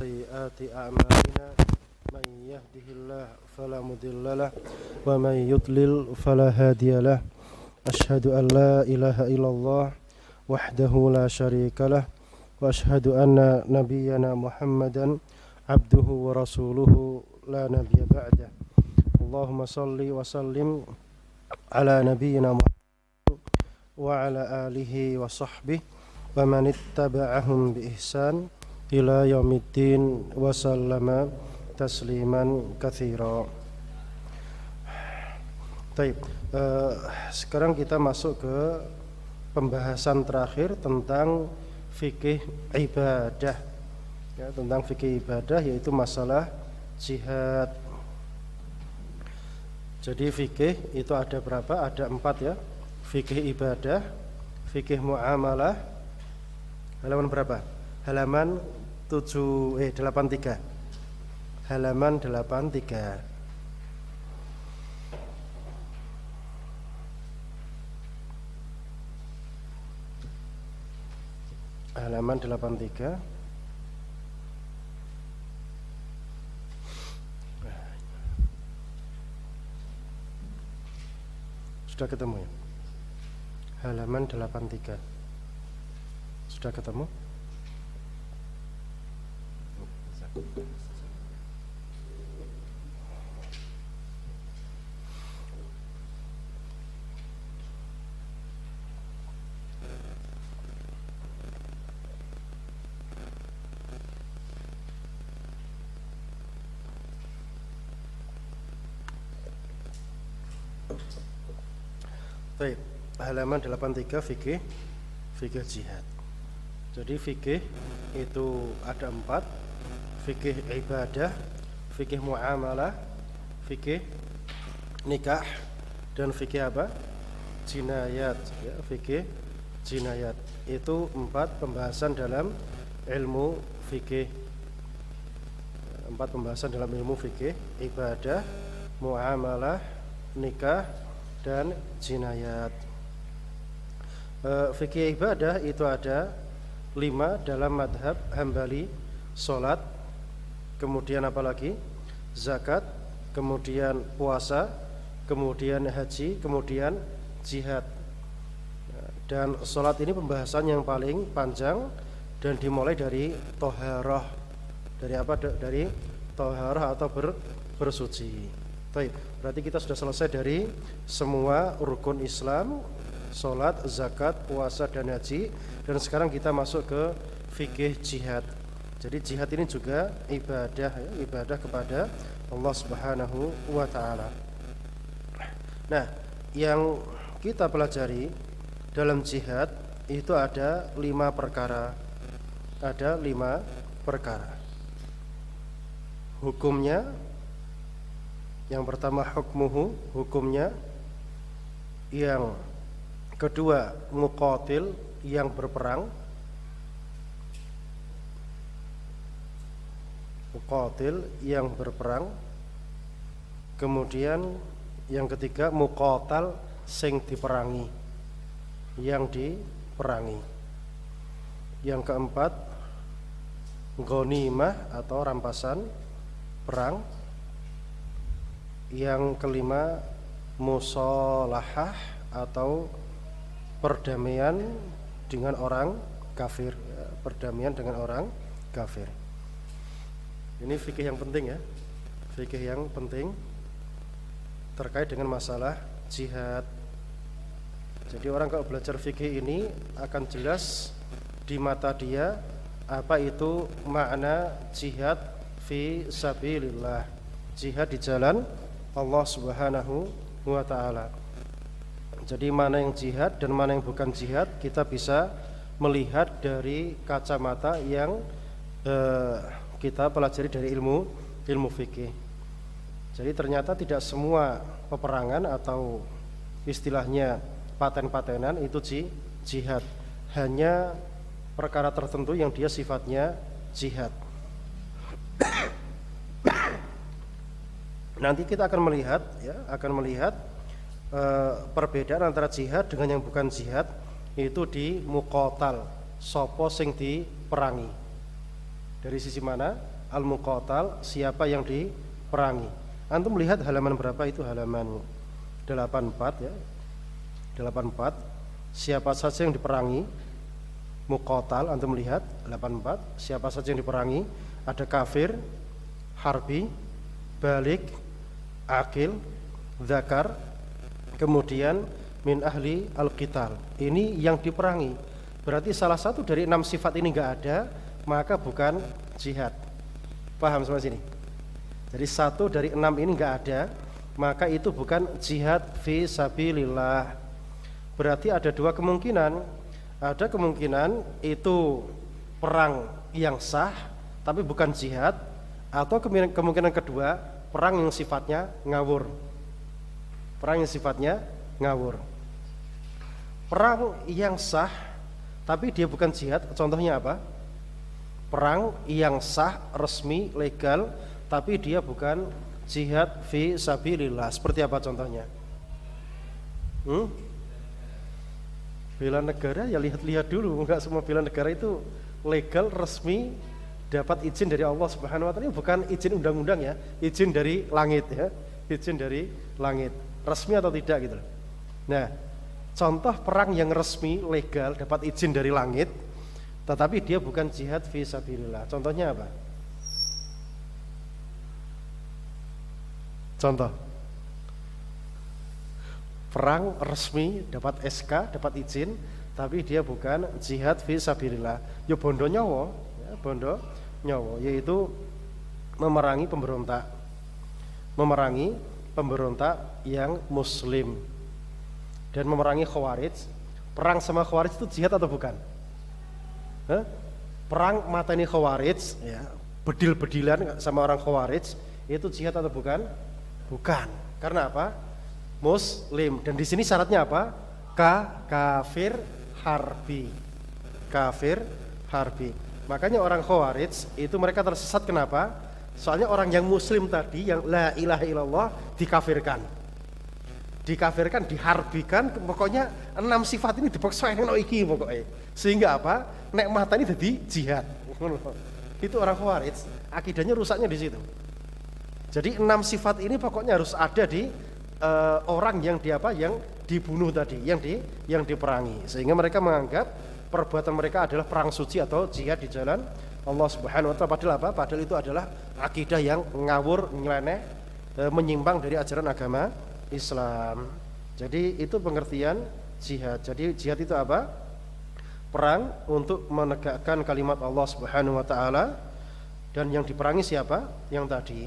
سيئات أعمالنا من يهده الله فلا مضل له ومن يضلل فلا هادي له أشهد أن لا إله إلا الله وحده لا شريك له وأشهد أن نبينا محمدا عبده ورسوله لا نبي بعده اللهم صل وسلم على نبينا محمد وعلى آله وصحبه ومن اتبعهم بإحسان ila yaumiddin wa sallama tasliman katsira. Baik, sekarang kita masuk ke pembahasan terakhir tentang fikih ibadah. Ya, tentang fikih ibadah yaitu masalah jihad. Jadi fikih itu ada berapa? Ada 4 ya. Fikih ibadah, fikih muamalah. Halaman berapa? Halaman 83. Halaman 83. Halaman 83. Sudah ketemu ya? Halaman 83. Sudah ketemu? Baik, halaman 83 fikih jihad. Jadi fikih itu ada 4: fikih ibadah, fikih muamalah, fikih nikah, dan fikih apa? Jinayat ya, fikih jinayat. Itu 4 pembahasan dalam ilmu fikih. 4 pembahasan dalam ilmu fikih: ibadah, muamalah, nikah, dan jinayat. Fikih ibadah itu ada 5 dalam madhab Hambali: salat, kemudian apa lagi? Zakat, kemudian puasa, kemudian haji, kemudian jihad. Dan salat ini pembahasan yang paling panjang dan dimulai dari toharah. Dari apa? Dari toharah atau bersuci. Baik, berarti kita sudah selesai dari semua rukun Islam: salat, zakat, puasa, dan haji. Dan sekarang kita masuk ke fikih jihad. Jadi jihad ini juga ibadah ya, ibadah kepada Allah Subhanahu wa taala. Nah, yang kita pelajari dalam jihad itu ada 5 perkara. Ada 5 perkara. Hukumnya, yang pertama hukmuhu, hukumnya. Yang kedua muqatil, yang berperang. Muqatil, yang berperang. Kemudian yang ketiga muqatal, sing diperangi, yang diperangi. Yang keempat ghanimah atau rampasan perang. Yang kelima musalahah atau perdamaian dengan orang kafir ya, perdamaian dengan orang kafir. Ini fikih yang penting ya, fikih yang penting terkait dengan masalah jihad. Jadi orang kalau belajar fikih ini akan jelas di mata dia apa itu makna jihad fi sabilillah, jihad di jalan Allah Subhanahu wa ta'ala. Jadi mana yang jihad dan mana yang bukan jihad kita bisa melihat dari kacamata yang kita pelajari dari ilmu fikih. Jadi ternyata tidak semua peperangan atau istilahnya paten-patenan itu jihad. Hanya perkara tertentu yang dia sifatnya jihad. Nanti kita akan melihat perbedaan antara jihad dengan yang bukan jihad itu di muqatal, sapa sing diperangi. Dari sisi mana? Al-muqatal, siapa yang diperangi. Antum melihat halaman berapa itu? Halaman 84 ya. 84. Siapa saja yang diperangi? Muqatal, antum melihat 84. Siapa saja yang diperangi? Ada kafir, harbi, balik, akil, zakar, kemudian min ahli al-qital. Ini yang diperangi. Berarti salah satu dari 6 sifat ini enggak ada, maka bukan jihad. Paham sampai sini? Jadi 1 dari 6 ini enggak ada, maka itu bukan jihad fi sabilillah. Berarti ada 2 kemungkinan. Ada kemungkinan itu perang yang sah tapi bukan jihad, atau kemungkinan kedua, perang yang sifatnya ngawur. Perang yang sifatnya ngawur. Perang yang sah tapi dia bukan jihad, contohnya apa? Perang yang sah, resmi, legal, tapi dia bukan jihad fi sabilillah. Seperti apa contohnya? Bela negara ya lihat-lihat dulu, enggak semua bela negara itu legal, resmi, dapat izin dari Allah Subhanahu wa taala. Ini bukan izin undang-undang ya, izin dari langit ya, izin dari langit. Resmi atau tidak gitu. Nah, contoh perang yang resmi, legal, dapat izin dari langit, tetapi dia bukan jihad fi sabilillah. Contohnya apa? Contoh perang resmi, dapat SK, dapat izin, tapi dia bukan jihad fi sabilillah. Ya bondo nyawa, ya, bondo nyawa, yaitu memerangi pemberontak. Memerangi pemberontak yang muslim dan memerangi khawarij. Perang sama khawarij itu jihad atau bukan? Perang mateni khawarij ya, bedil-bedilan sama orang khawarij, itu jihad atau bukan? Bukan. Karena apa? Muslim. Dan di sini syaratnya apa? Kafir harbi. Kafir harbi. Makanya orang khawarij itu mereka tersesat kenapa? Soalnya orang yang muslim tadi yang la ilaha illallah dikafirkan. Dikafirkan, diharbikan, pokoknya 6 sifat ini dipaksa nang iki pokoknya. Sehingga apa? Nek matani jadi jihad. Itu orang khawarij, akidahnya rusaknya di situ. Jadi 6 sifat ini pokoknya harus ada di orang yang yang dibunuh tadi, yang diperangi, sehingga mereka menganggap perbuatan mereka adalah perang suci atau jihad di jalan Allah Subhanahu wa taala. Padahal apa? Padahal itu adalah akidah yang ngawur, nyeleneh, menyimpang dari ajaran agama Islam. Jadi itu pengertian jihad. Jadi jihad itu apa? Perang untuk menegakkan kalimat Allah Subhanahu wa taala. Dan yang diperangi siapa? Yang tadi.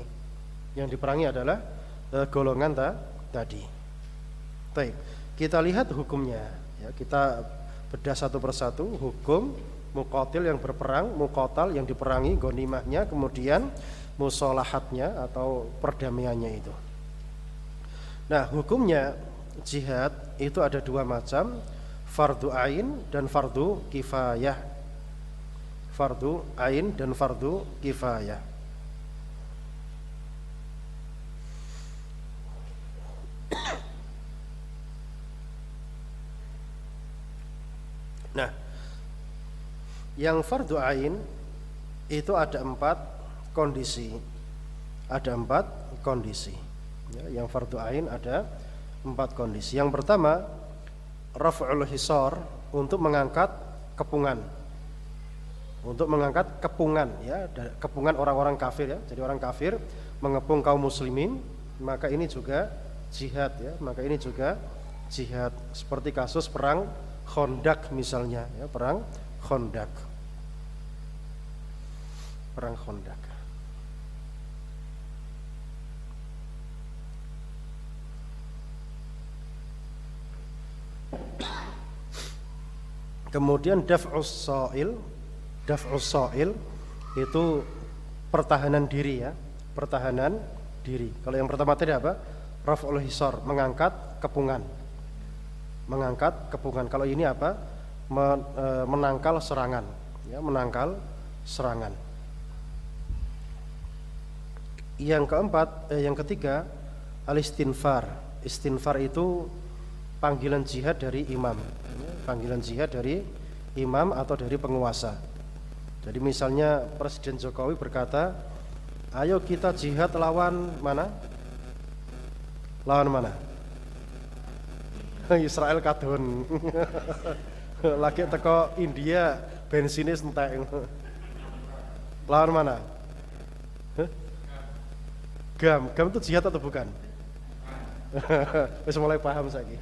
Yang diperangi adalah golongan tadi. Baik, kita lihat hukumnya ya, kita bedah satu persatu. Hukum muqatil yang berperang, muqatal yang diperangi, ghanimahnya, kemudian musolahatnya atau perdamaiannya itu. Nah, hukumnya jihad itu ada 2 macam, fardu ain dan fardu kifayah. Fardu ain dan fardu kifayah. Nah, yang fardu ain itu ada 4 kondisi. Ada 4 kondisi. Ya, yang fardu ain ada 4 kondisi. Yang pertama, raf'ul hisar, untuk mengangkat kepungan. Untuk mengangkat kepungan ya, kepungan orang-orang kafir ya. Jadi orang kafir mengepung kaum muslimin, maka ini juga jihad ya. Maka ini juga jihad, seperti kasus perang Khandaq misalnya ya, perang Khandaq. Perang Khandaq. Kemudian daf'us sa'il itu pertahanan diri ya, pertahanan diri. Kalau yang pertama tadi apa? Raf'ul hisar, mengangkat kepungan. Mengangkat kepungan. Kalau ini apa? Menangkal serangan ya, menangkal serangan. Yang keempat, yang ketiga, al-istinfar. Istinfar itu panggilan jihad dari imam. Panggilan jihad dari imam atau dari penguasa. Jadi misalnya Presiden Jokowi berkata, ayo kita jihad lawan mana? Lawan mana? Israel kadon. Lagi teko India bensinnya entek. Lawan mana? Gam itu jihad atau bukan? Wis mulai paham saiki.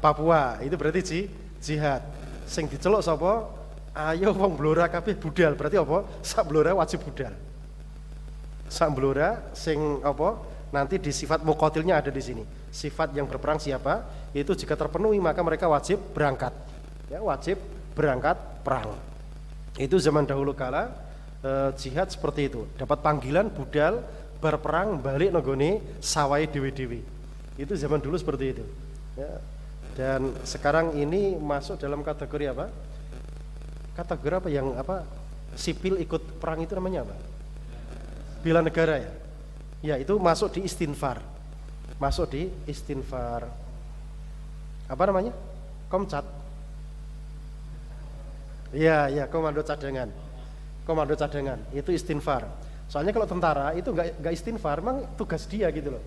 Papua itu berarti jihad. Sing diceluk sapa? Ayo wong Blora kabeh budal. Berarti apa? Sak Blora wajib budal. Sak Blora sing apa? Nanti di sifat muqatilnya ada di sini. Sifat yang berperang siapa? Itu jika terpenuhi maka mereka wajib berangkat. Ya, wajib berangkat perang. Itu zaman dahulu kala jihad seperti itu. Dapat panggilan budal berperang balik nogone sawai dewi-dewi. Itu zaman dulu seperti itu. Ya. Dan sekarang ini masuk dalam kategori apa? Kategori apa yang apa? Sipil ikut perang itu namanya apa? Bela negara ya. Ya, itu masuk di istinfar. Masuk di istinfar. Apa namanya? Komcat. Iya, komando cadangan. Komando cadangan itu istinfar. Soalnya kalau tentara itu enggak istinfar, memang tugas dia gitu loh.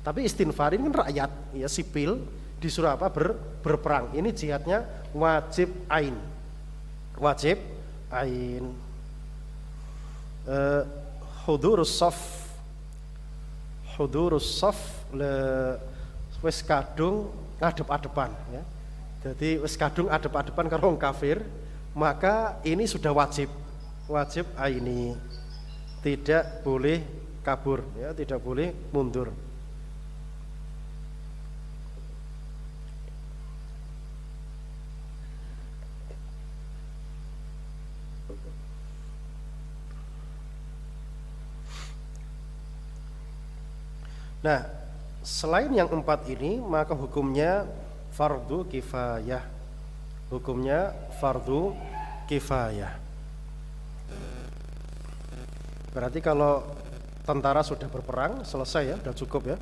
Tapi istinfar ini kan rakyat, ya sipil disuruh apa? Berperang. Ini jihadnya wajib ain. Wajib ain. Hudurus shaf wis kadung adep-adepan ya. Jadi wis kadung adep-adepan karo wong kafir, maka ini sudah wajib aini. Tidak boleh kabur ya, tidak boleh mundur. Nah, selain yang 4 ini maka hukumnya fardu kifayah. Hukumnya fardu kifayah. Berarti kalau tentara sudah berperang selesai ya, sudah cukup ya.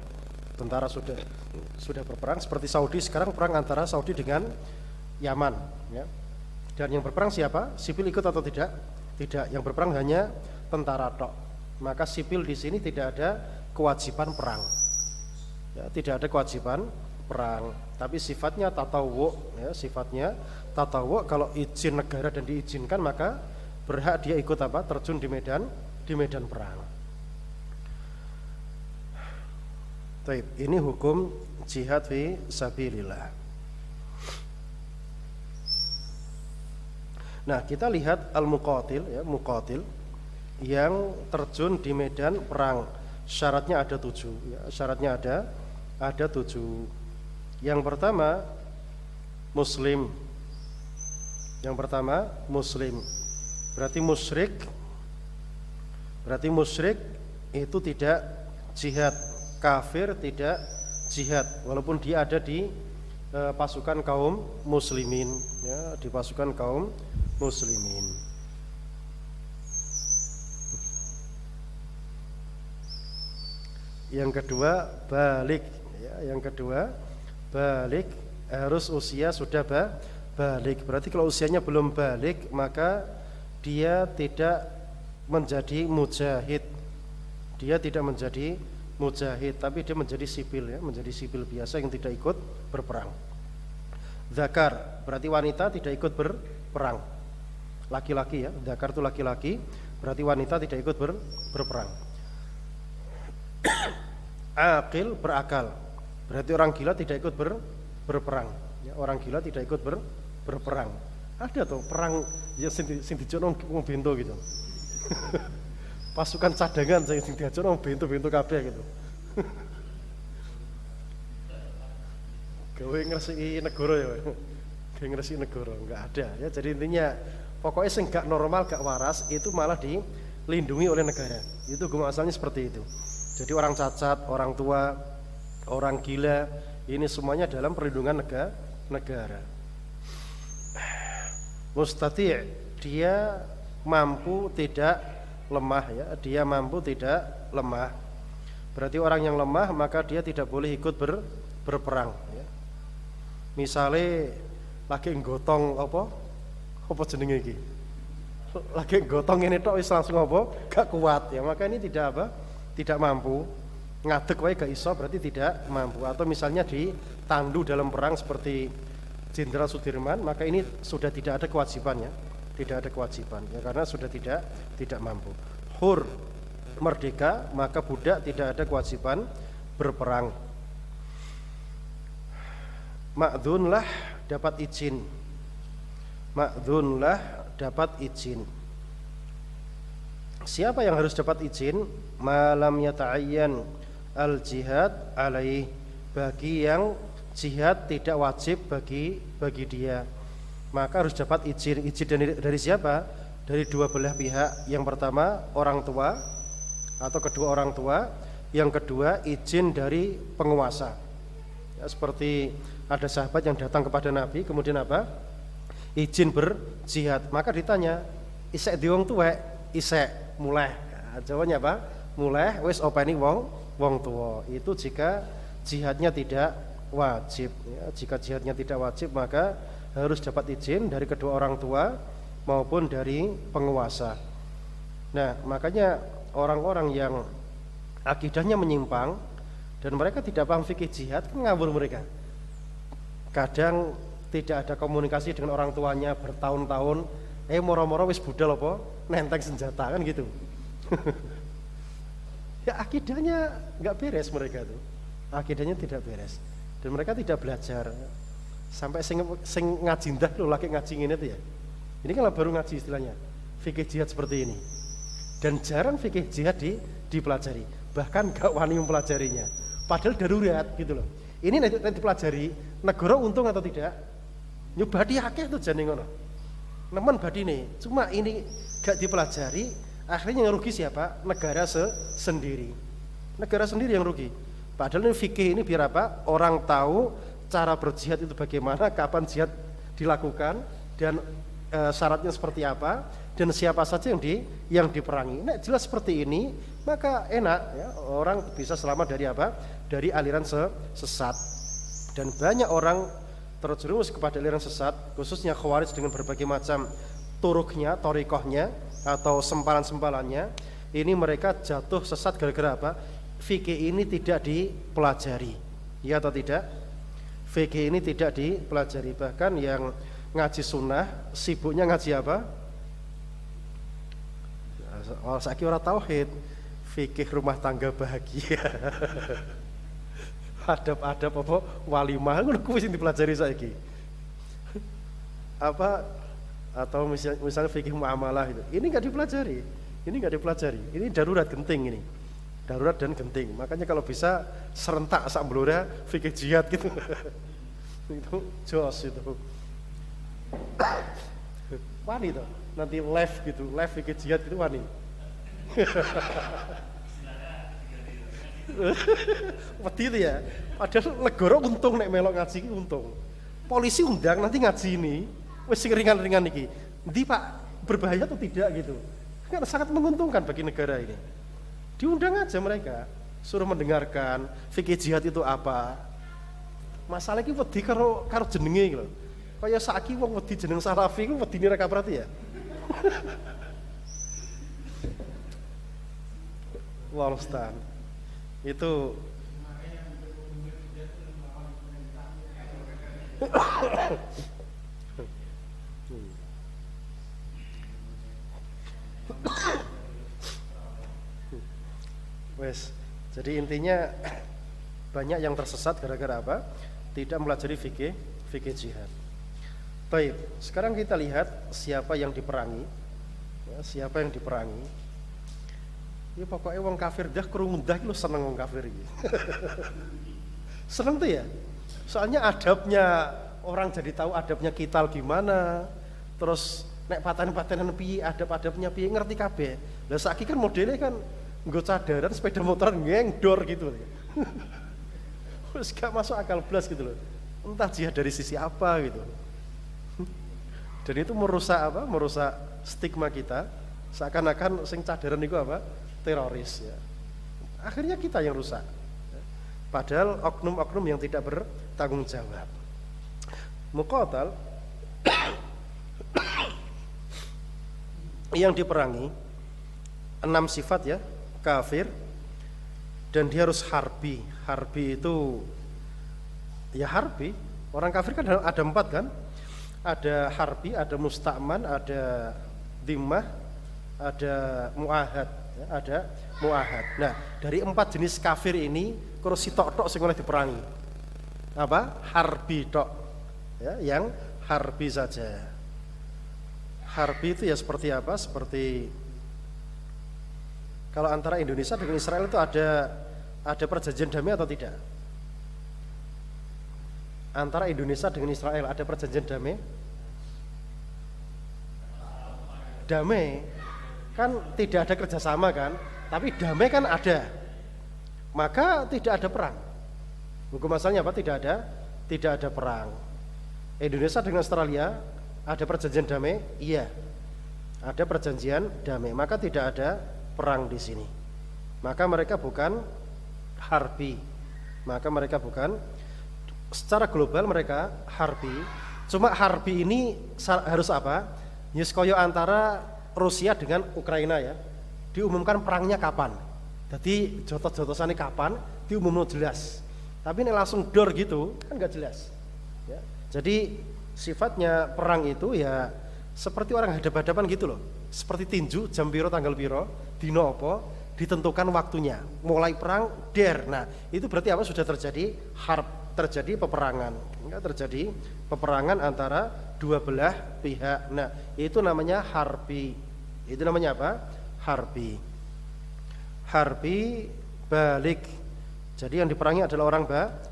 Tentara sudah berperang seperti Saudi sekarang perang antara Saudi dengan Yaman ya. Dan yang berperang siapa? Sipil ikut atau tidak? Tidak. Yang berperang hanya tentara tok. Maka sipil di sini tidak ada kewajiban perang. Ya, tidak ada kewajiban perang, tapi sifatnya tatawwu ya, sifatnya tatawwu. Kalau izin negara dan diizinkan maka berhak dia ikut apa? Terjun di medan perang. Baik, ini hukum jihad fi sabilillah. Nah, kita lihat al-muqatil ya, muqatil yang terjun di medan perang. Syaratnya ada 7 ya, syaratnya ada 7. Yang pertama muslim. Yang pertama muslim. Berarti musyrik itu tidak jihad, kafir tidak jihad walaupun dia ada di pasukan kaum muslimin ya, di pasukan kaum muslimin. Yang kedua balik ya, yang kedua balik harus usia sudah balik. Berarti kalau usianya belum balik maka dia tidak menjadi mujahid. Dia tidak menjadi mujahid, tapi dia menjadi sipil ya, menjadi sipil biasa yang tidak ikut berperang. Zakar berarti wanita tidak ikut berperang. Laki-laki ya, zakar itu laki-laki, berarti wanita tidak ikut berperang. Aqil berakal, berarti orang gila tidak ikut berperang. Ya, orang gila tidak ikut berperang. Ada tuh perang ya sing dijono wong bento gitu. Pasukan cadangan sing diajono wong bento kabeh gitu. Gawe ngresiki negara ya. Gawe ngresiki negara enggak ada ya. Jadi intinya pokoknya sing gak normal, gak waras itu malah dilindungi oleh negara. Itu hukum asalnya seperti itu. Jadi orang cacat, orang tua, orang gila, ini semuanya dalam perlindungan negara. Mustati', dia mampu tidak lemah ya, dia mampu tidak lemah. Berarti orang yang lemah maka dia tidak boleh ikut berperang ya. Misalnya lagi nggotong apa? Apa jenenge iki? Lagi gotong ini tok wis langsung apa? Gak kuat ya. Maka ini tidak apa? Tidak mampu. Ngadeg wae gak iso berarti tidak mampu. Atau misalnya ditandu dalam perang seperti Jenderal Sudirman, maka ini sudah tidak ada kewajibannya. Tidak ada kewajiban ya karena sudah tidak mampu. Hur merdeka, maka budak tidak ada kewajiban berperang. Ma'dzunlah dapat izin. Ma'dzunlah dapat izin. Siapa yang harus dapat izin? Malam yata'ayyan al-jihad alaih, bagi yang jihad tidak wajib bagi dia, maka harus dapat izin. Izin dari siapa? Dari dua belah pihak. Yang pertama orang tua atau kedua orang tua, yang kedua izin dari penguasa ya, seperti ada sahabat yang datang kepada Nabi kemudian apa? Izin berjihad, maka ditanya isek diwong tuwek, isek mulai ya, jawabannya apa? Mulai wis openi wong tua. Itu jika jihadnya tidak wajib ya. Jika jihadnya tidak wajib maka harus dapat izin dari kedua orang tua maupun dari penguasa. Nah makanya orang-orang yang akidahnya menyimpang dan mereka tidak paham fikih jihad kan ngawur mereka. Kadang tidak ada komunikasi dengan orang tuanya bertahun-tahun, moro-moro wis budal apa nenteng senjata kan gitu. Ya akidahnya nggak beres mereka tuh. Akidahnya tidak beres. Dan mereka tidak belajar sampai sing ngaji ndah lho lagi ngaji ngene tuh ya. Ini kan baru ngaji istilahnya fikih jihad seperti ini. Dan jarang fikih jihad dipelajari. Bahkan gak wani mempelajarinya. Padahal darurat gitu loh. Ini nanti dipelajari, negara untung atau tidak? Nyobadi akeh tuh jane ngono. Nemen badine. Cuma ini gak dipelajari, akhirnya yang rugi siapa? Negara sendiri. Negara sendiri yang rugi. Padahal ini fikih ini biar apa? Orang tahu cara berjihad itu bagaimana, kapan jihad dilakukan dan syaratnya seperti apa dan siapa saja yang diperangi. Nah, jelas seperti ini, maka enak ya, orang bisa selamat dari apa? Dari aliran sesat. Dan banyak orang terjerumus kepada aliran sesat, khususnya Khawarij dengan berbagai macam turuknya, torikohnya atau sempalan-sempalannya. Ini mereka jatuh sesat gara-gara apa? Fikih ini tidak dipelajari, ya atau tidak? Fikih ini tidak dipelajari. Bahkan yang ngaji sunnah sibuknya ngaji apa? Oh, saiki ora tauhid, fikih rumah tangga bahagia. Adab-adab apa walimah ngono kuwi sing dipelajari saiki. Apa atau misalnya fikih muamalah itu. Ini enggak dipelajari. Ini enggak dipelajari. Ini darurat genting ini. Darurat dan genting. Makanya kalau bisa serentak sak blora fikih jihad gitu. Itu jos itu. Wani toh, nanti live gitu, live fikih jihad gitu wani. Wedi itu ya. Padahal negara untung nek melok ngaji iki untung. Polisi undang nanti ngaji ini, wis ringan-ringan iki. Endi Pak, berbahaya atau tidak gitu. Kan sangat menguntungkan bagi negara ini. Diundang aja mereka, suruh mendengarkan fikih jihad itu apa. Masalah iki wedi karo jenenge iki lho. Kaya saiki wong wedi jeneng Salafi ku wedine ra kaprati ya. Wallahu musta'an. Itu wes. Jadi intinya banyak yang tersesat gara-gara apa? Tidak mempelajari fikih jihad. Baik, sekarang kita lihat siapa yang diperangi. Ya, siapa yang diperangi? Ya pokoknya wong kafir dah krungu dah lu seneng wong kafir iki. Seneng tuh ya. Soalnya adabnya orang jadi tahu adabnya kita gimana. Terus nek paten-patenan piye, adab-adabnya piye ngerti kabeh. Lah saiki kan modelnya kan nggo cadaran sepeda motor ngengdor gitu. Wis gak masuk akal blas gitu loh. Entah jihad dari sisi apa gitu. Dan itu merusak apa? Merusak stigma kita. Seakan-akan sing cadaran itu apa? Teroris ya. Akhirnya kita yang rusak. Padahal oknum-oknum yang tidak bertanggung jawab. Muqatal yang diperangi 6 sifat ya, kafir, dan dia harus harbi. Harbi itu ya harbi. Orang kafir kan ada 4 kan? Ada harbi, ada musta'man, ada dhimmah, ada mu'ahad ya, ada mu'ahad. Nah, dari 4 jenis kafir ini kurus tok sing oleh diperangi. Apa? Harbi tok. Ya, yang harbi saja. Harbi itu ya seperti apa? Seperti kalau antara Indonesia dengan Israel itu ada perjanjian damai atau tidak? Antara Indonesia dengan Israel ada perjanjian damai? Damai kan tidak ada kerjasama kan, tapi damai kan ada, maka tidak ada perang. Hukum asalnya apa? Tidak ada perang. Indonesia dengan Australia ada perjanjian damai? Iya, ada perjanjian damai, maka tidak ada perang di sini. Maka mereka bukan harbi, maka mereka bukan, secara global mereka harbi. Cuma harbi ini harus apa? Yuskoyo antara Rusia dengan Ukraina ya, diumumkan perangnya kapan. Jadi jotos-jotosannya kapan diumumkan jelas. Tapi ini langsung dor gitu kan nggak jelas. Ya. Jadi sifatnya perang itu ya seperti orang hadap-hadapan gitu loh. Seperti tinju jam piro tanggal piro dino apa ditentukan waktunya. Mulai perang der. Nah itu berarti apa? Sudah terjadi harb, terjadi peperangan. Enggak terjadi peperangan antara dua belah pihak. Nah itu namanya harbi. Itu namanya apa? Harbi. Harbi balik. Jadi yang diperangi adalah orang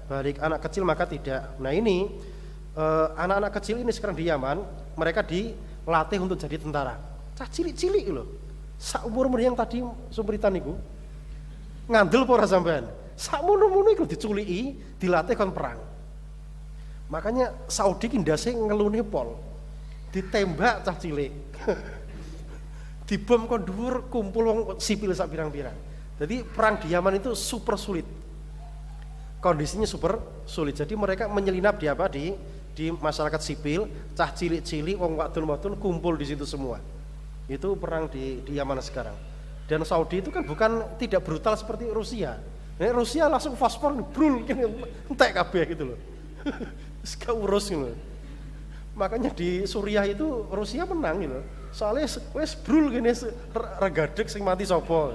balik. Anak kecil maka tidak. Nah ini anak-anak kecil ini sekarang di Yaman, mereka dilatih untuk jadi tentara. Cah cilik-cilik loh. Saumur yang tadi sumperitan niku. Ngandel pora sampean. Sakmono-mono iku diculiki, dilatih kon perang. Makanya Saudi ki ndase ngelune pol. Ditembak cah cilik. Dibom kon dhuwur kumpul wong sipil sak pirang-pirang. Jadi perang di Yaman itu super sulit. Kondisinya super sulit. Jadi mereka menyelinap di apa? Di masyarakat sipil, cah cilik-cilik, wong wadon-wadon kumpul di situ semua. Itu perang di Yaman sekarang. Dan Saudi itu kan bukan tidak brutal seperti Rusia. Nah, Rusia langsung fosfor brul entek kabeh gitu loh. Gak urus gitu. Makanya di Suriah itu Rusia menang gitu. Soalnya wes brul gini regadek sing mati sapa.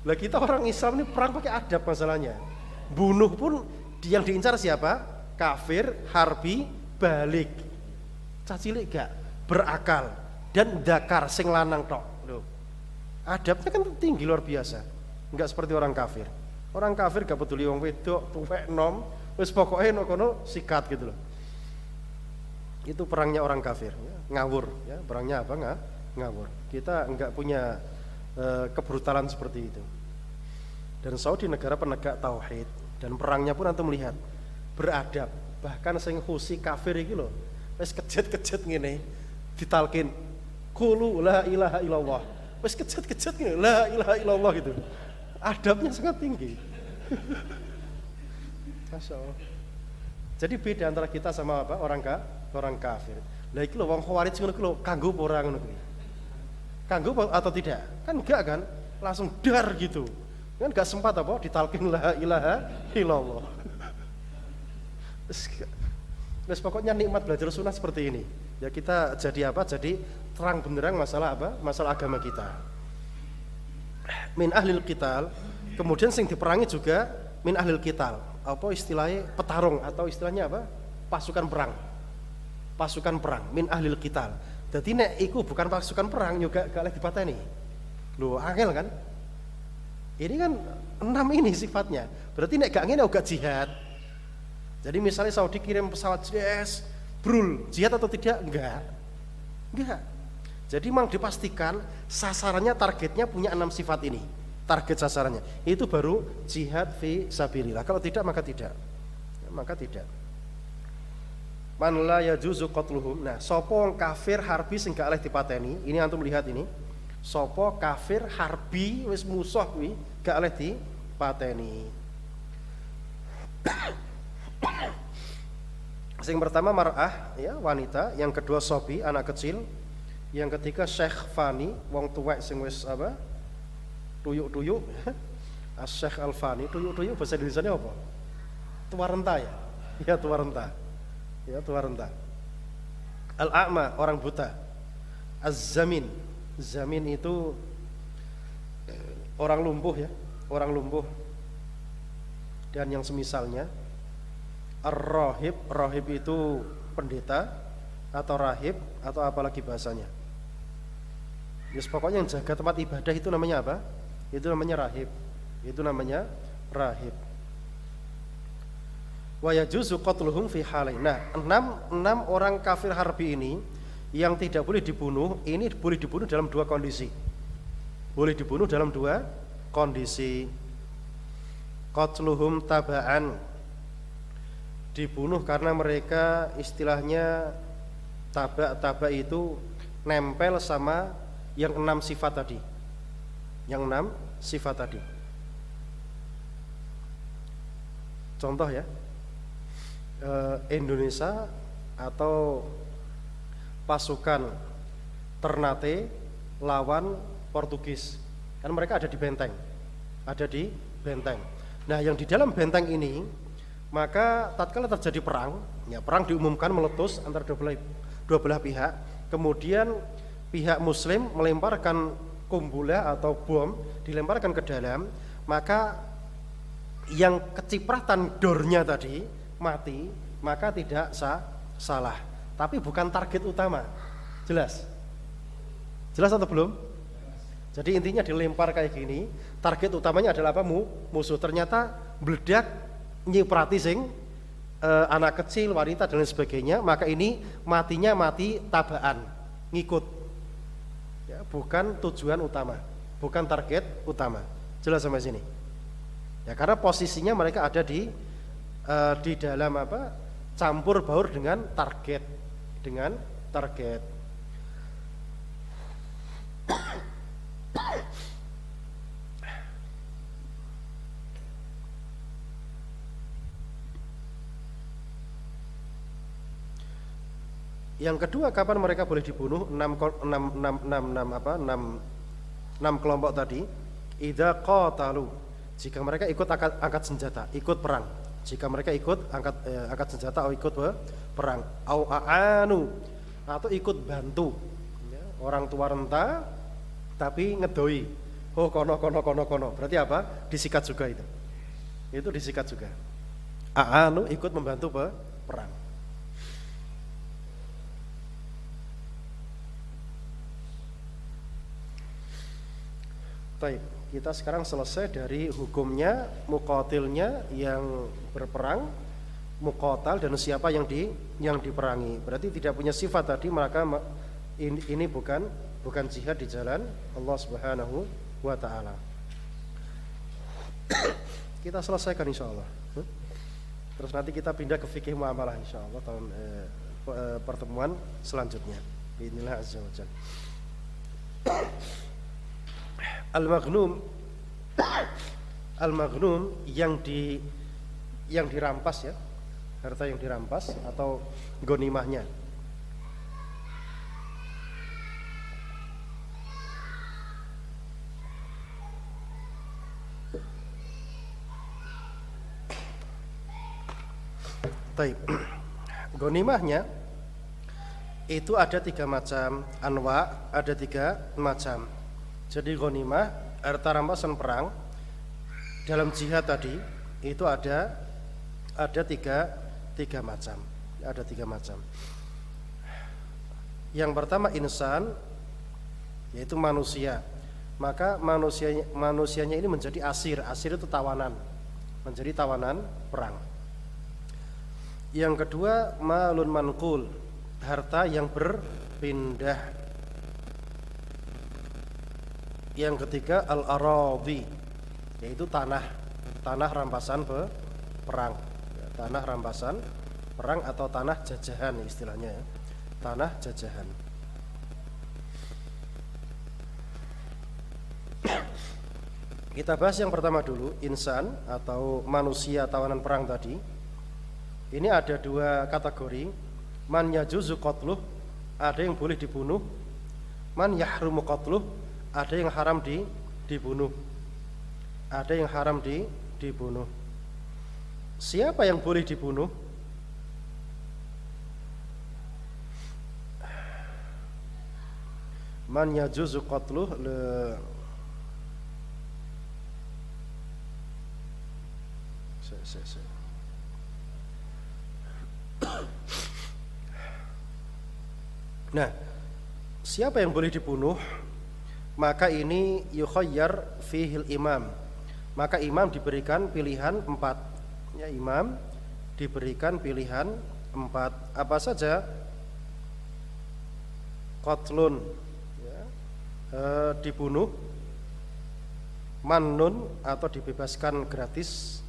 Lah kita orang Islam ini perang pakai adab masalahnya. Bunuh pun yang diincar siapa? Kafir, harbi, balik. Cacilik gak berakal dan dakar sing lanang tok. Loh. Adabnya kan tinggi luar biasa. Enggak seperti orang kafir. Orang kafir gak peduli wong wedok, tuwek nom, wis pokoke kono sikat gitu loh. Itu perangnya orang kafir, ya. Ngawur, ya. Perangnya apa? Ngawur. Kita enggak punya kebrutalan seperti itu. Dan Saudi negara penegak tauhid dan perangnya pun antum melihat beradab. Bahkan sing khusi kafir iki lho, wis kejet-kejet ngene ditalkin qulu la ilaha illallah. Wis kejet-kejet ngene la ilaha illallah gitu. Adabnya sangat tinggi. Masya Allah. Jadi beda antara kita sama apa? Orang kafir. Lah iki lho wong Khawarij ngono ku lho kanggo apa ora ngono kuwi. Kanggo atau tidak? Kan enggak kan? Langsung dar gitu. Kan enggak sempat apa ditalkin la ilaha illallah. Terus pokoknya nikmat belajar sunnah seperti ini. Ya kita jadi apa? Jadi terang benderang masalah apa? Masalah agama kita. Min ahlil qital. Kemudian sing diperangi juga min ahlil qital. Apa istilahnya petarung atau istilahnya apa? Pasukan perang. Pasukan perang min ahlil qital. Jadi nek iku bukan pasukan perang juga gak oleh dipateni. Loh, angel kan? Ini kan 6 ini sifatnya. Berarti nek gak ngene gak jihad. Jadi misalnya Saudi kirim pesawat yes, brul, jihad atau tidak? Enggak. Jadi memang dipastikan sasarannya, targetnya punya 6 sifat ini. Target sasarannya. Itu baru jihad fi sabilillah. Kalau tidak maka tidak. Maka tidak. Man la yajuzu qatluhum. Nah, sapa wong kafir harbi sing gak oleh dipateni, ini antum lihat ini. Sapa kafir harbi wis musuh kuwi gak oleh dipateni. Sing pertama mar'ah ya wanita, yang kedua sobi anak kecil, Yang ketiga Syekh Fani, wong tuwek sing wis apa? Tuyuk-tuyuk. Syekh Al-Fani, tuyuk-tuyuk bahasa Indonesianya apa? Tua renta ya? Ya tua renta. Ya tua renta. Al-A'ma, orang buta. Az-Zamin. Zamin itu orang lumpuh ya, orang lumpuh. Dan yang semisalnya. Ar-Rahib, Rahib itu pendeta atau rahib atau apalagi bahasanya. Yes, pokoknya yang jaga tempat ibadah itu namanya apa? Itu namanya rahib. Itu namanya rahib. Wa yajuzu qatluhum fi halain. Nah, enam orang kafir harbi ini yang tidak boleh dibunuh, ini boleh dibunuh dalam dua kondisi. Boleh dibunuh dalam dua kondisi. Qatluhum taba'an, dibunuh karena mereka istilahnya taba itu nempel sama yang 6 sifat tadi. Yang 6 sifat tadi. Contoh ya, Indonesia atau pasukan Ternate lawan Portugis, kan mereka ada di benteng, Nah, yang di dalam benteng ini, maka tatkala terjadi perang, ya perang diumumkan meletus antara dua belah pihak, kemudian pihak Muslim melemparkan kumbula atau bom, dilemparkan ke dalam, maka yang kecipratan dornya tadi mati, maka tidak salah, tapi bukan target utama. Jelas atau belum? Jadi intinya dilempar kayak gini, target utamanya adalah apa? Musuh. Ternyata meledak, nyiprati sing anak kecil, wanita dan lain sebagainya, maka ini matinya mati tabaan, ngikut ya, bukan tujuan utama, bukan target utama. Jelas sampai sini ya, karena posisinya mereka ada di dalam apa, campur baur dengan target. Yang kedua, kapan mereka boleh dibunuh? 6 kelompok tadi. Idza qatalu, jika mereka ikut angkat senjata, ikut perang. Jika mereka ikut angkat senjata atau ikut perang, au aanu, atau ikut bantu ya, orang tua renta tapi ngedoi. Oh kono. Berarti apa? Disikat juga itu. Itu disikat juga. Aanu, ikut membantu perang. Baik, kita sekarang selesai dari hukumnya, muqatilnya yang berperang, muqatal dan siapa yang diperangi. Berarti tidak punya sifat tadi, maka ini bukan jihad di jalan Allah Subhanahu wa taala. Kita selesaikan insyaallah. Terus nanti kita pindah ke fikih muamalah insyaallah tahun pertemuan selanjutnya. Bismillah azza wajalla. Al-maghnum yang dirampas ya, harta yang dirampas atau ghanimahnya. Baik. Ghanimahnya itu ada 3 macam, anwa, ada 3 macam. Jadi ghanimah, harta rampasan perang dalam jihad tadi itu ada 3 macam. Ada 3 macam. Yang pertama insan, yaitu manusia. Maka manusianya ini menjadi asir. Asir itu tawanan, menjadi tawanan perang. Yang kedua malun manqul, harta yang berpindah. Yang ketiga al-aradhi, yaitu tanah rampasan perang, tanah rampasan perang atau tanah jajahan istilahnya ya. Tanah jajahan. Kita bahas yang pertama dulu, insan atau manusia tawanan perang tadi. Ini ada 2 kategori. Man yajuzu qatluh, ada yang boleh dibunuh, Man yahrumu qatluh, ada yang haram dibunuh. Ada yang haram dibunuh. Siapa yang boleh dibunuh? Man yajuzu qatluh Nah, siapa yang boleh dibunuh? Maka ini yukhayyar fihil imam. Maka imam diberikan pilihan 4. Ya, imam diberikan pilihan 4. Apa saja? Qatlun, ya, dibunuh, mannun atau dibebaskan gratis,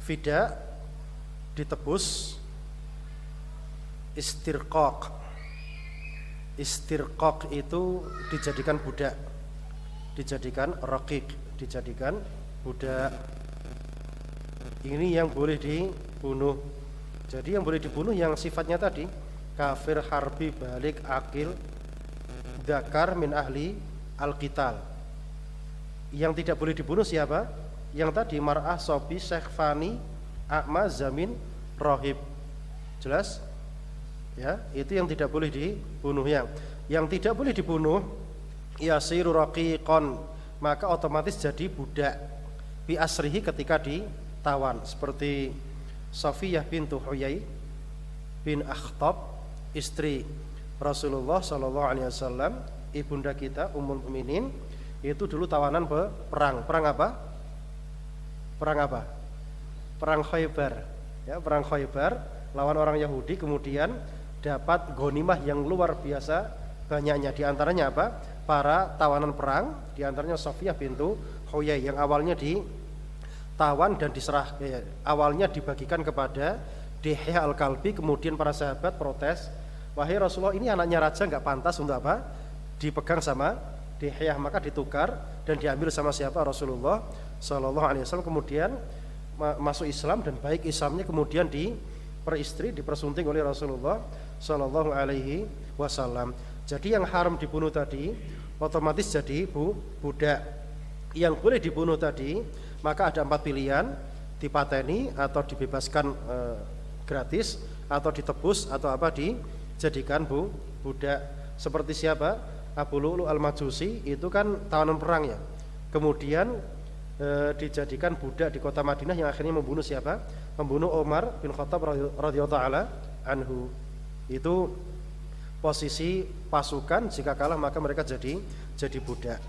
fida ditebus, istirqaq. Istirqaq itu dijadikan budak, dijadikan raqiq, dijadikan budak. Ini yang boleh dibunuh. Jadi yang boleh dibunuh yang sifatnya tadi kafir, harbi, balik, akil, dzakar min ahli al-qital. Yang tidak boleh dibunuh siapa? Yang tadi mar'ah, sobi, syekh, fani, a'ma, zamin, rohib. Jelas? Ya, itu yang tidak boleh dibunuh. Yang tidak boleh dibunuh yasiru raqiqan, maka otomatis jadi budak bi asrihi ketika ditawan, seperti Safiyah bintu Huyai bin Akhtab, istri Rasulullah sallallahu alaihi wasallam, ibunda kita Ummul Mukminin, itu dulu tawanan perang. Perang apa? Perang Khaybar. Ya, perang Khaybar lawan orang Yahudi, kemudian dapat ghanimah yang luar biasa banyaknya. Di antaranya apa? Para tawanan perang, di antaranya Safiyah bintu Huyai yang awalnya ditawan dan diserah, awalnya dibagikan kepada Dihya al-Kalbi. Kemudian para sahabat protes, wahai Rasulullah, ini anaknya raja, nggak pantas untuk apa? Dipegang sama Dihya. Maka ditukar dan diambil sama siapa? Rasulullah sallallahu alaihi wasallam. Kemudian masuk Islam, dan baik Islamnya kemudian diperistri, dipersunting oleh Rasulullah sallallahu alaihi wasallam. Jadi yang haram dibunuh tadi otomatis jadi budak. Yang boleh dibunuh tadi maka ada 4 pilihan: dipateni atau dibebaskan gratis, atau ditebus, atau apa, dijadikan budak. Seperti siapa? Abu Lu'lu al-Majusi, itu kan tawanan perang ya. Kemudian dijadikan budak di kota Madinah, yang akhirnya membunuh siapa? Membunuh Umar bin Khattab radhiyallahu ta'ala anhu. Itu posisi pasukan, jika kalah maka mereka jadi budak,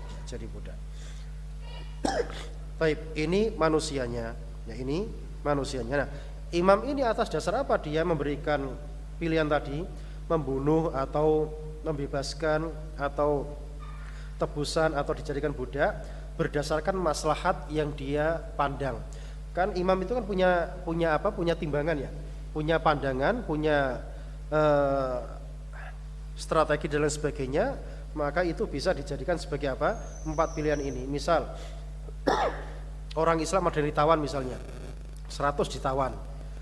Baik, ini manusianya. Ya, ini manusianya. Nah, imam ini atas dasar apa dia memberikan pilihan tadi, membunuh atau membebaskan atau tebusan atau dijadikan budak? Berdasarkan maslahat yang dia pandang. Kan imam itu kan punya timbangan ya, punya pandangan, punya strategi dan lain sebagainya. Maka itu bisa dijadikan sebagai apa? 4 pilihan ini. Misal orang Islam ada yang ditawan misalnya 100 ditawan,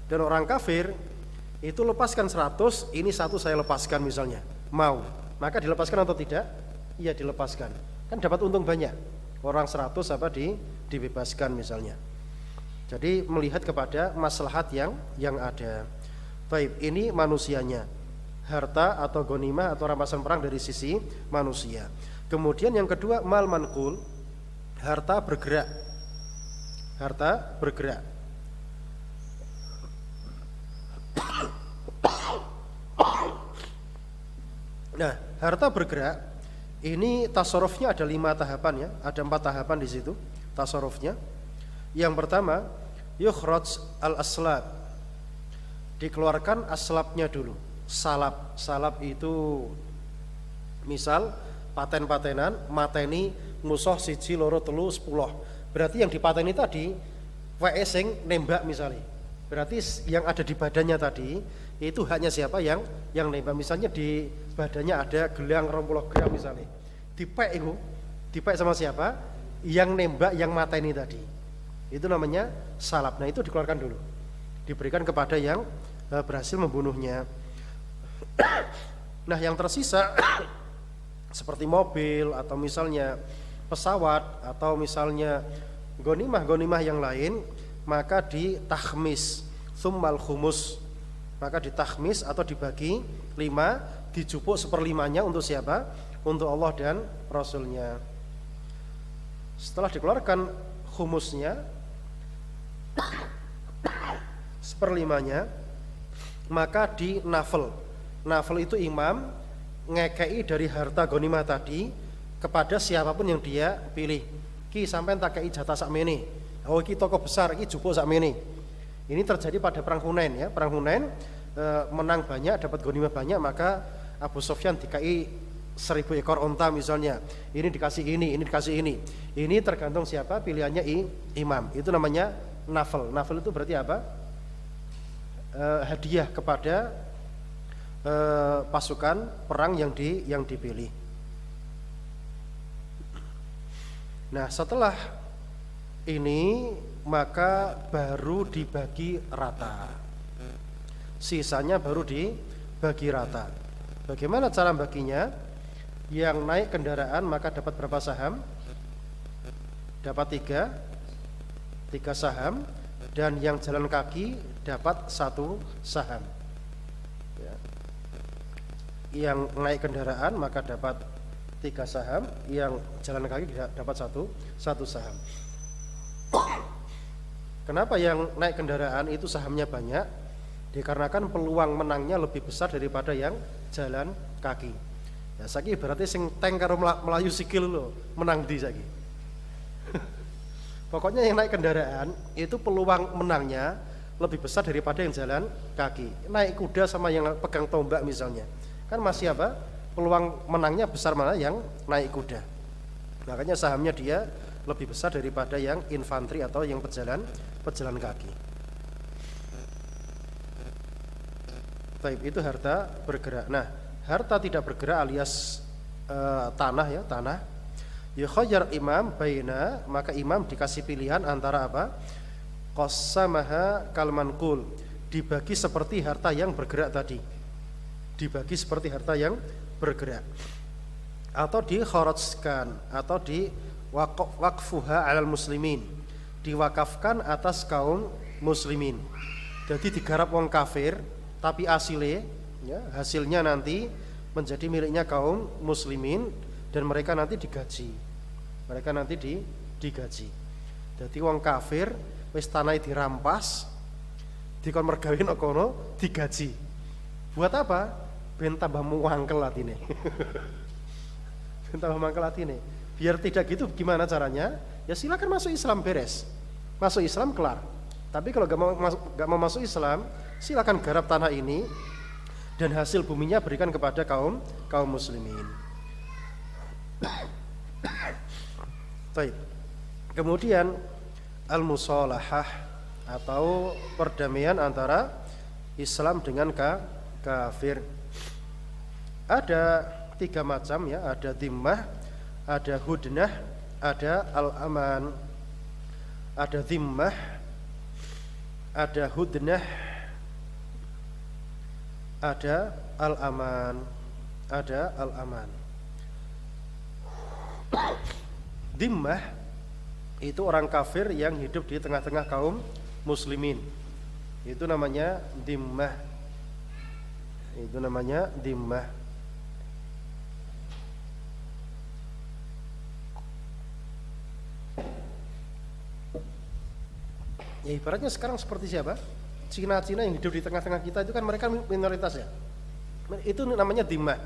dan orang kafir itu lepaskan 100, ini 1 saya lepaskan misalnya, mau, maka dilepaskan atau tidak? Iya, dilepaskan, kan dapat untung banyak. Orang 100 apa dibebaskan misalnya. Jadi melihat kepada maslahat yang ada. Baik, ini manusianya. Harta atau ghanimah atau rampasan perang dari sisi manusia. Kemudian yang kedua, mal manqul, harta bergerak. Harta bergerak. Nah, harta bergerak ini tasarrufnya ada 5 tahapan ya, ada 4 tahapan di situ tasarrufnya. Yang pertama, yukhraj al-aslab, dikeluarkan aslabnya dulu. Salab itu misal paten-patenan, mateni musuh 1, 2, 3, 10. Berarti yang dipateni tadi wae sing nembak misalnya. Berarti yang ada di badannya tadi itu hanya siapa yang nembak. Misalnya di badannya ada gelang 20 gram misalnya. Dipek sama siapa? Yang nembak, yang mateni tadi. Itu namanya salab. Nah, itu dikeluarkan dulu. Diberikan kepada yang berhasil membunuhnya. Nah, yang tersisa seperti mobil atau misalnya pesawat atau misalnya gonimah yang lain, maka ditahmis, tsummal khumus, maka ditahmis atau dibagi 5, dijupuk seperlimanya untuk siapa? Untuk Allah dan Rasulnya. Setelah dikeluarkan khumusnya, seperlimanya, maka di nafel itu imam ngekei dari harta gonimah tadi kepada siapapun yang dia pilih. Ki sampean tak kei jatah sakmene. Oh iki toko besar, iki jupuk sakmene. Ini terjadi pada perang Hunain ya. Perang Hunain menang banyak, dapat gonimah banyak, maka Abu Sufyan dikai 1000 ekor onta misalnya. Ini dikasih ini dikasih ini. Ini tergantung siapa pilihannya imam. Itu namanya nafel. Nafel itu berarti apa? Hadiah kepada pasukan perang yang dipilih. Nah, setelah ini maka baru dibagi rata. Sisanya baru dibagi rata. Bagaimana cara baginya? Yang naik kendaraan maka dapat berapa saham? Dapat 3 saham, dan yang jalan kaki dapat 1 saham. Ya. Yang naik kendaraan maka dapat 3 saham, yang jalan kaki dapat 1 saham. Kenapa yang naik kendaraan itu sahamnya banyak? Dikarenakan peluang menangnya lebih besar daripada yang jalan kaki. Ya saiki berarti sing tank karo melayu sikil lo menang di saiki. Pokoknya yang naik kendaraan itu peluang menangnya lebih besar daripada yang jalan kaki. Naik kuda sama yang pegang tombak misalnya, kan masih apa? Peluang menangnya besar mana yang naik kuda. Makanya sahamnya dia lebih besar daripada yang infanteri atau yang pejalan kaki. Baik, itu harta bergerak. Nah, harta tidak bergerak alias tanah ya, tanah. Yukhayyar imam baina, maka imam dikasih pilihan antara apa? Qassamaha kalmankul, dibagi seperti harta yang bergerak tadi. Dibagi seperti harta yang bergerak. Atau dikharajkan, atau diwaqfuha 'alal muslimin, diwakafkan atas kaum muslimin. Jadi digarap wong kafir, tapi hasilnya nanti menjadi miliknya kaum muslimin, dan mereka nanti digaji. Digaji. Jadi wong kafir wis tanah dirampas, dikon mergawe nang kono digaji. Buat apa? Ben tambah mangkel atine. Ben tambah mangkel atine. Biar tidak gitu gimana caranya? Ya silakan masuk Islam, beres. Masuk Islam kelar. Tapi kalau gak mau masuk Islam, silakan garap tanah ini dan hasil buminya berikan kepada kaum muslimin. Baik. Kemudian al-musalahah atau perdamaian antara Islam dengan kafir. Ada 3 macam ya, ada dhimmah, ada hudnah, ada al-aman. Ada dhimmah, ada hudnah, ada al-aman. Ada al-aman. Dhimmah itu orang kafir yang hidup di tengah-tengah kaum muslimin. Itu namanya dhimmah. Ya ibaratnya sekarang seperti siapa? Cina-Cina yang hidup di tengah-tengah kita itu kan mereka minoritas ya. Itu namanya dhimmah.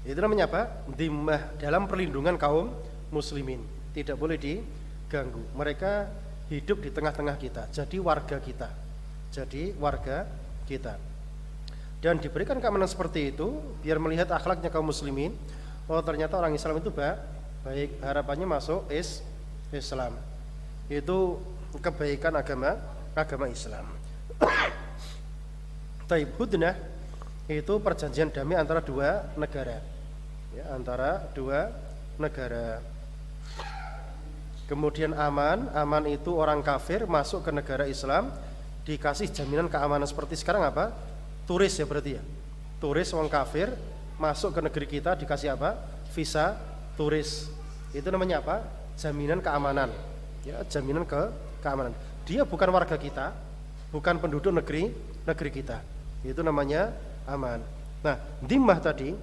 Itu namanya apa? Dhimmah, dalam perlindungan kaum muslimin. Tidak boleh diganggu. Mereka hidup di tengah-tengah kita, jadi warga kita. Dan diberikan keamanan seperti itu biar melihat akhlaknya kaum muslimin. Oh ternyata orang Islam itu baik, harapannya masuk Islam. Itu kebaikan agama Islam. Taib hudnah itu perjanjian damai antara 2 negara. Ya, antara 2 negara. Kemudian aman itu orang kafir masuk ke negara Islam dikasih jaminan keamanan seperti sekarang apa? Turis ya berarti ya. Turis orang kafir masuk ke negeri kita dikasih apa? visa turis. Itu namanya apa? Jaminan keamanan. Ya, jaminan keamanan. Dia bukan warga kita, bukan penduduk negeri kita. Itu namanya aman. Nah, dhimmah tadi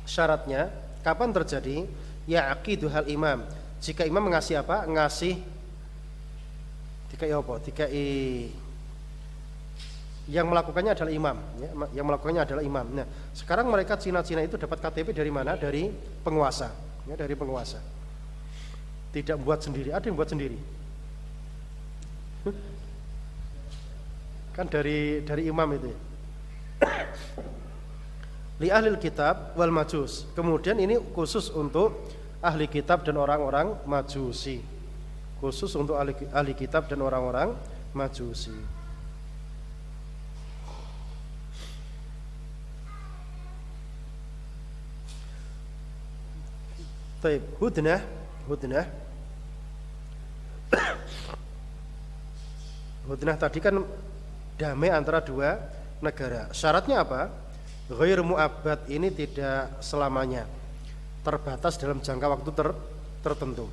syaratnya kapan terjadi? Ya aqiduhal imam. Jika imam mengasih apa? Ngasih dikai apa? Dikai yang melakukannya adalah imam, ya, yang melakukannya adalah imam. Nah, sekarang mereka Cina-Cina itu dapat KTP dari mana? Dari penguasa, ya, dari penguasa. Tidak buat sendiri, ada yang buat sendiri. Kan dari imam itu. Li ahlil kitab wal majus. Kemudian ini khusus untuk ahli kitab dan orang-orang majusi. Khusus untuk ahli kitab dan orang-orang majusi. Taib, hudnah tadi kan damai antara dua negara. Syaratnya apa? Ghair mu'abbad, ini tidak selamanya, terbatas dalam jangka waktu tertentu.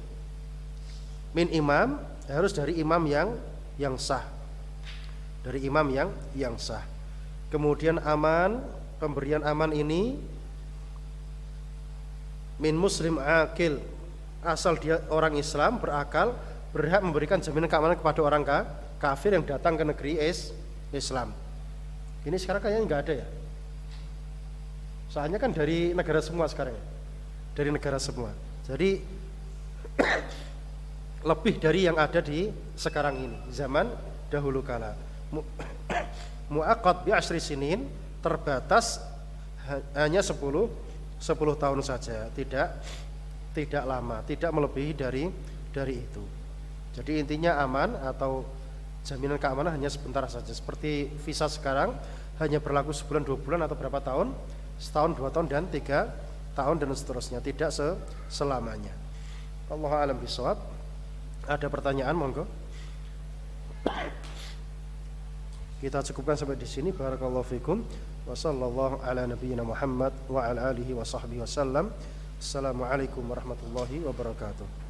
Min imam, harus dari imam yang sah. Dari imam yang sah. Kemudian aman, pemberian aman ini min muslim akil, asal dia orang Islam berakal, berhak memberikan jaminan keamanan kepada orang kafir yang datang ke negeri Islam. Ini sekarang kayaknya nggak ada ya. Soalnya kan dari negara semua sekarang, dari negara semua. Jadi lebih dari yang ada di sekarang ini. Zaman dahulu kala mu'aqqad bi asri sinin, terbatas hanya 10 tahun saja, tidak lama, tidak melebihi dari itu. Jadi intinya aman atau jaminan keamanan hanya sebentar saja. Seperti visa sekarang hanya berlaku sebulan, 2 bulan atau berapa tahun, setahun, 2 tahun dan 3 tahun dan seterusnya, tidak selamanya. Allahu a'lam bishawab. Ada pertanyaan, monggo. Kita cukupkan sampai di sini. Barakallahu fikum. Wa sallallahu ala nabiyyina Muhammad wa ala alihi wa sahbihi wasallam. Assalamualaikum warahmatullahi wabarakatuh.